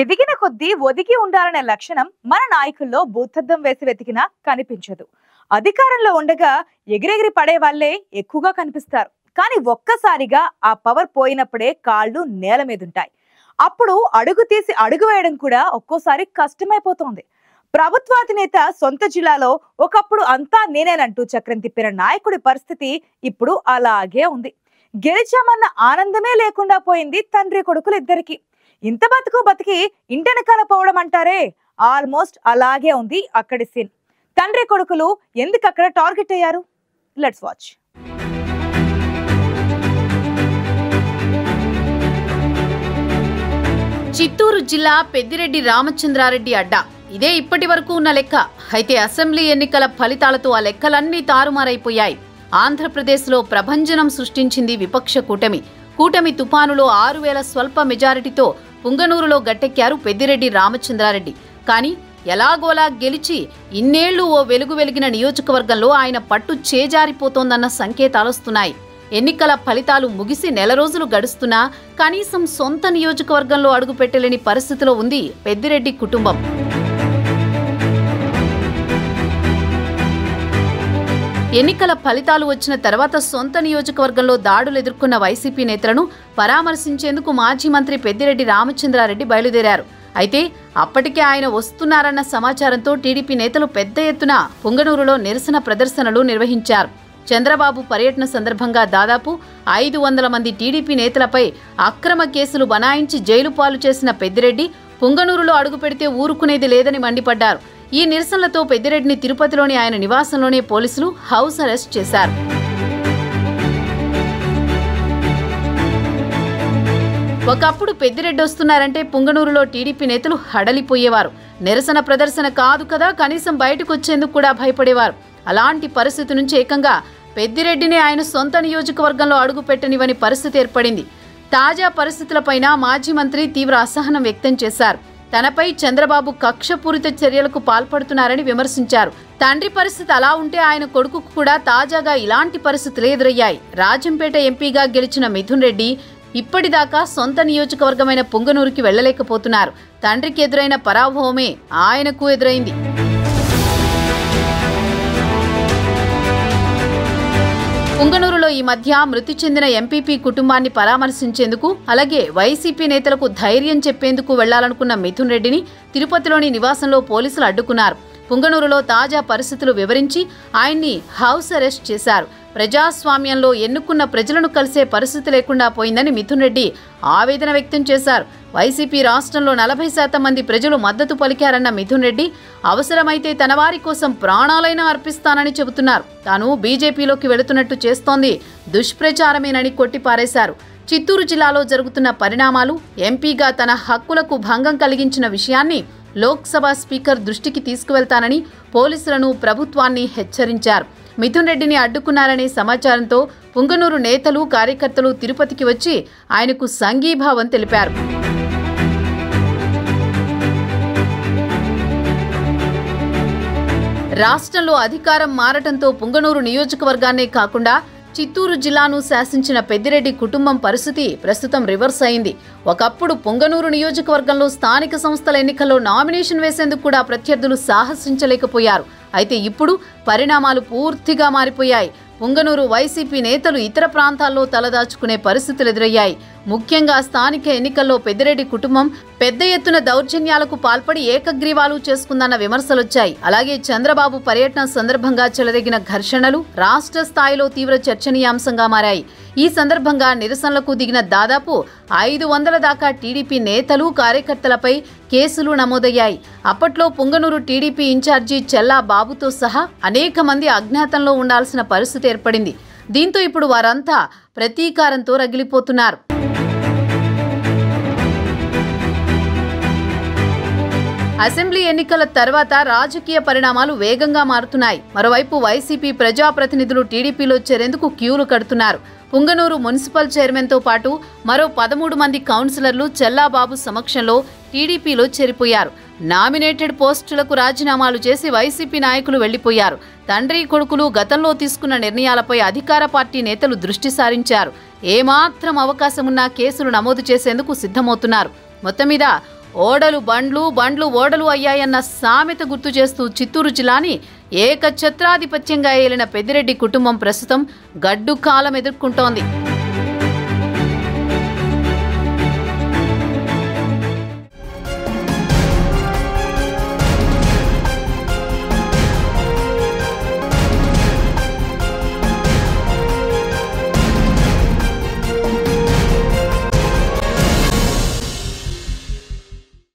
ఎదిగిన కొద్దీ ఒదిగి ఉండాలనే లక్షణం మన నాయకుల్లో భూతద్దం వేసి వెతికినా కనిపించదు. అధికారంలో ఉండగా ఎగిరెగిరి పడే వాళ్ళే ఎక్కువగా కనిపిస్తారు. కానీ ఒక్కసారిగా ఆ పవర్ పోయినప్పుడే కాళ్ళు నేల మీద ఉంటాయి. అప్పుడు అడుగు తీసి అడుగు వేయడం కూడా ఒక్కోసారి కష్టమైపోతుంది. ప్రభుత్వాధినేత సొంత జిల్లాలో ఒకప్పుడు అంతా నేనేనంటూ చక్రం తిప్పిన నాయకుడి పరిస్థితి ఇప్పుడు అలాగే ఉంది. గెలిచామన్న ఆనందమే లేకుండా పోయింది తండ్రి కొడుకులు ఇద్దరికి. ఇంత బతికి ఇంటెనకాల పోవడం అంటారే, ఆల్మోస్ట్ అలాగే ఉంది అక్కడి సీన్. తండ్రి కొడుకులు ఎందుకు అక్కడ టార్గెట్ అయ్యారు? Let's watch. చిత్తూరు జిల్లా పెద్దిరెడ్డి రామచంద్రారెడ్డి అడ్డా ఇదే ఇప్పటి వరకు ఉన్న లెక్క. అయితే అసెంబ్లీ ఎన్నికల ఫలితాలతో ఆ లెక్కలన్నీ తారుమారైపోయాయి. ఆంధ్రప్రదేశ్లో ప్రభంజనం సృష్టించింది విపక్ష కూటమి తుపానులో 6,000 స్వల్ప మెజారిటీతో పుంగనూరులో గట్టెక్కారు పెద్దిరెడ్డి రామచంద్రారెడ్డి. కానీ ఎలాగోలా గెలిచి ఇన్నేళ్లు ఓ వెలుగు వెలిగిన నియోజకవర్గంలో ఆయన పట్టు చేజారిపోతోందన్న సంకేతాలొస్తున్నాయి. ఎన్నికల ఫలితాలు ముగిసి నెల రోజులు గడుస్తున్నా కనీసం సొంత నియోజకవర్గంలో అడుగుపెట్టలేని పరిస్థితిలో ఉంది పెద్దిరెడ్డి కుటుంబం. ఎన్నికల ఫలితాలు వచ్చిన తర్వాత సొంత నియోజకవర్గంలో దాడులు ఎదుర్కొన్న వైసీపీ నేతలను పరామర్శించేందుకు మాజీ మంత్రి పెద్దిరెడ్డి రామచంద్రారెడ్డి బయలుదేరారు. అయితే అప్పటికే ఆయన వస్తున్నారన్న సమాచారంతో టీడీపీ నేతలు పెద్ద ఎత్తున పుంగనూరులో నిరసన ప్రదర్శనలు నిర్వహించారు. చంద్రబాబు పర్యటన సందర్భంగా దాదాపు 500 మంది టీడీపీ నేతలపై అక్రమ కేసులు బనాయించి జైలు పాలు చేసిన పెద్దిరెడ్డి పుంగనూరులో అడుగుపెడితే ఊరుకునేది లేదని మండిపడ్డారు. ఈ నిరసనలతో పెద్దిరెడ్డిని తిరుపతిలోని ఆయన నివాసంలోనే పోలీసులు హౌస్ అరెస్ట్ చేశారు. ఒకప్పుడు పెద్దిరెడ్డి వస్తున్నారంటే పుంగనూరులో టీడీపీ నేతలు హడలిపోయేవారు. నిరసన ప్రదర్శన కాదు కదా, కనీసం బయటకు వచ్చేందుకు కూడా భయపడేవారు. అలాంటి పరిస్థితి నుంచి ఏకంగా పెద్దిరెడ్డిని ఆయన సొంత నియోజకవర్గంలో అడుగు పెట్టనివని పరిస్థితి ఏర్పడింది. తాజా పరిస్థితులపైన మాజీ మంత్రి తీవ్ర అసహనం వ్యక్తం చేశారు. తనపై చంద్రబాబు కక్షపూరిత చర్యలకు పాల్పడుతున్నారని విమర్శించారు. తండ్రి పరిస్థితి అలా ఉంటే ఆయన కొడుకుకు కూడా తాజాగా ఇలాంటి పరిస్థితులు ఎదురయ్యాయి. రాజంపేట ఎంపీగా గెలిచిన మిథున్ రెడ్డి ఇప్పటిదాకా సొంత నియోజకవర్గమైన పుంగనూరుకి వెళ్లలేకపోతున్నారు. తండ్రికి ఎదురైన పరాభవమే ఆయనకు ఎదురైంది. పుంగనూరులో ఈ మధ్య మృతి చెందిన ఎంపీపీ కుటుంబాన్ని పరామర్శించేందుకు, అలాగే వైసీపీ నేతలకు ధైర్యం చెప్పేందుకు వెళ్లాలనుకున్న మిథున్ రెడ్డిని తిరుపతిలోని నివాసంలో పోలీసులు అడ్డుకున్నారు. పుంగనూరులో తాజా పరిస్థితులు వివరించి ఆయన్ని హౌస్ అరెస్ట్ చేశారు. ప్రజాస్వామ్యంలో ఎన్నుకున్న ప్రజలను కలిసే పరిస్థితి లేకుండా పోయిందని మిథున్ రెడ్డి ఆవేదన వ్యక్తం చేశారు. వైసీపీ రాష్ట్రంలో 40% మంది ప్రజలు మద్దతు పలికారన్న మిథున్ రెడ్డి అవసరమైతే తన వారి కోసం ప్రాణాలైనా అర్పిస్తానని చెబుతున్నారు. తాను బీజేపీలోకి వెళుతున్నట్టు చేస్తోంది దుష్ప్రచారమేనని కొట్టిపారేశారు. చిత్తూరు జిల్లాలో జరుగుతున్న పరిణామాలు, ఎంపీగా తన హక్కులకు భంగం కలిగించిన విషయాన్ని లోక్సభ స్పీకర్ దృష్టికి తీసుకువెళ్తానని పోలీసులను, ప్రభుత్వాన్ని హెచ్చరించారు. మిథున్ రెడ్డిని అడ్డుకున్నారనే సమాచారంతో పుంగనూరు నేతలు, కార్యకర్తలు తిరుపతికి వచ్చి ఆయనకు సంఘీభావం తెలిపారు. రాష్ట్రంలో అధికారం మారటంతో పుంగనూరు నియోజకవర్గాన్నే కాకుండా చిత్తూరు జిల్లాను శాసించిన పెద్దిరెడ్డి కుటుంబం పరిస్థితి ప్రస్తుతం రివర్స్ అయింది. ఒకప్పుడు పుంగనూరు నియోజకవర్గంలో స్థానిక సంస్థల ఎన్నికల్లో నామినేషన్ వేసేందుకు కూడా ప్రత్యర్థులు సాహసించలేకపోయారు. అయితే ఇప్పుడు పరిణామాలు పూర్తిగా మారిపోయాయి. పుంగనూరు వైసీపీ నేతలు ఇతర ప్రాంతాల్లో తలదాచుకునే పరిస్థితులు ఎదురయ్యాయి. ముఖ్యంగా స్థానిక ఎన్నికల్లో పెద్దిరెడ్డి కుటుంబం పెద్ద ఎత్తున దౌర్జన్యాలకు పాల్పడి ఏకగ్రీవాలు చేసుకుందన్న విమర్శలొచ్చాయి. అలాగే చంద్రబాబు పర్యటన సందర్భంగా చెలరేగిన ఘర్షణలు రాష్ట్ర స్థాయిలో తీవ్ర చర్చనీయాంశంగా మారాయి. ఈ సందర్భంగా నిరసనలకు దిగిన దాదాపు 500 దాకా టీడీపీ నేతలు, కార్యకర్తలపై కేసులు నమోదయ్యాయి. అప్పట్లో పుంగనూరు టీడీపీ ఇన్ఛార్జి చెల్లా బాబుతో సహా అనేక మంది అజ్ఞాతంలో ఉండాల్సిన పరిస్థితి ఏర్పడింది. దీంతో ఇప్పుడు వారంతా ప్రతీకారంతో రగిలిపోతున్నారు. అసెంబ్లీ ఎన్నికల తర్వాత రాజకీయ పరిణామాలు వేగంగా మారుతున్నాయి. మరోవైపు వైసీపీ ప్రజాప్రతినిధులు టీడీపీలో చేరేందుకు క్యూలు కడుతున్నారు. పుంగనూరు మున్సిపల్ చైర్మన్తో పాటు మరో 13 మంది కౌన్సిలర్లు చెల్లాబాబు సమక్షంలో టీడీపీలో చేరిపోయారు. నామినేటెడ్ పోస్టులకు రాజీనామాలు చేసి వైసీపీ నాయకులు వెళ్లిపోయారు. తండ్రి కొడుకులు గతంలో తీసుకున్న నిర్ణయాలపై అధికార పార్టీ నేతలు దృష్టి సారించారు. ఏమాత్రం అవకాశమున్నా కేసులు నమోదు చేసేందుకు సిద్ధమవుతున్నారు. మొత్తం మీద ఓడలు బండ్లు బండ్లు ఓడలు అయ్యాయన్న సామెత గుర్తు చేస్తూ చిత్తూరు జిల్లాని ఏకఛత్రాధిపత్యంగా ఏలిన పెద్దిరెడ్డి కుటుంబం ప్రస్తుతం గడ్డు కాలం ఎదుర్కొంటోంది.